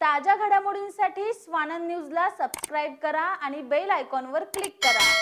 ताज्या घडामोडींसाठी स्वानंद न्यूजला सबस्क्राइब करा आणि बेल आयकॉनवर क्लिक करा।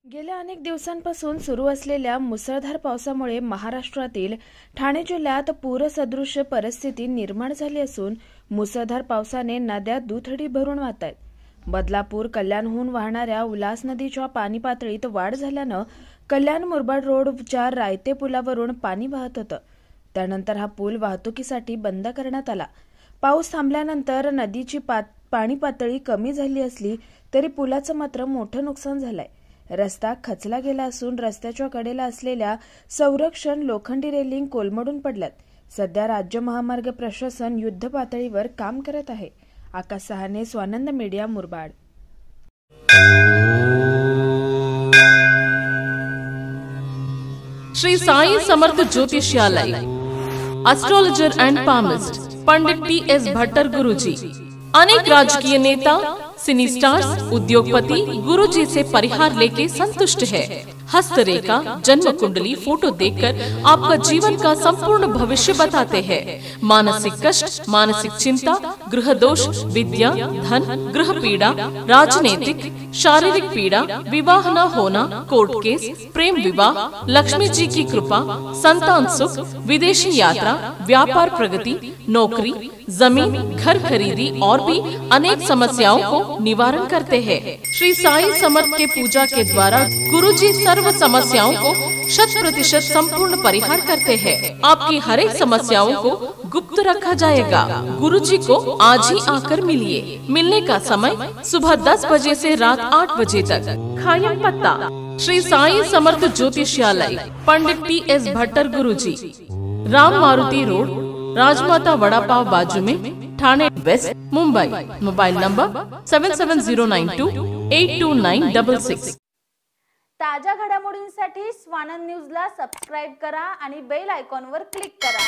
गेल्या अनेक दिवसांपासून सुरू असलेल्या मुसळधार पावसामुळे महाराष्ट्रातील ठाणे जिल्ह्यात पूरसदृश परिस्थिती निर्माण झाली असून मुसळधार पावसाने नद्या दुथडी भरून वाहत आहेत। बदलापूर कल्याणहून वाहणाऱ्या उल्हास नदीच्या पाणी पातळीत वाढ झाल्यानं कल्याण मुरबाड रोडच्या रायते पुलावरून पाणी वाहत होतं। त्यानंतर हा पूल वाहतुकीसाठी बंद करण्यात आला। पाऊस थांबल्यानंतर नदीची पाणी पातळी कमी झाली असली तरी पुलाचं मात्र मोठं नुकसान झालंय। रस्ता खचला गेला असून रस्त्याच्या कडेला असलेल्या संरक्षण लोखंडी रेलिंग कोलमडून पडल्यात। सध्या राज्य महामार्ग प्रशासन युद्ध पातळीवर काम करत आहे। Akash Sahane, Swanand media, Murbad. Shri Sai Samarth Jyotishalay, astrologer and palmist Pandit TS. Bhattar Guruji. अनेक राजकीय नेता, सिनी स्टार्स, उद्योगपति गुरुजी से परिहार लेके संतुष्ट है। हस्तरेखा, जन्म कुंडली, फोटो देखकर आपका जीवन का संपूर्ण भविष्य बताते हैं। मानसिक कष्ट, मानसिक चिंता, गृह दोष, विद्या, धन, गृह पीड़ा, राजनीतिक, शारीरिक पीड़ा, विवाह न होना, कोर्ट केस, प्रेम विवाह, लक्ष्मी जी की कृपा, संतान सुख, विदेशी यात्रा, व्यापार प्रगति, नौकरी, जमीन, घर खरीदी और भी अनेक समस्याओं को निवारण करते हैं। श्री साई समर्थ के पूजा के द्वारा गुरुजी सर्व समस्याओं को 100% संपूर्ण परिहार करते हैं। आपकी हर एक समस्याओं को गुप्त रखा जाएगा। गुरुजी को आज ही आकर मिलिए। मिलने का समय सुबह 10 बजे से रात 8 बजे तक। खायम पत्ता श्री साई समर्थ ज्योतिष्यालय, पंडित PS भट्टर गुरुजी, राम मारुति रोड, राजमाता वड़ा पाव बाजू में, Thane west, Mumbai. Mobile number 7709282966। ताज्या घडामोडींसाठी स्वानंद न्यूजला सबस्क्राईब करा आणि बेल आयकॉनवर क्लिक करा।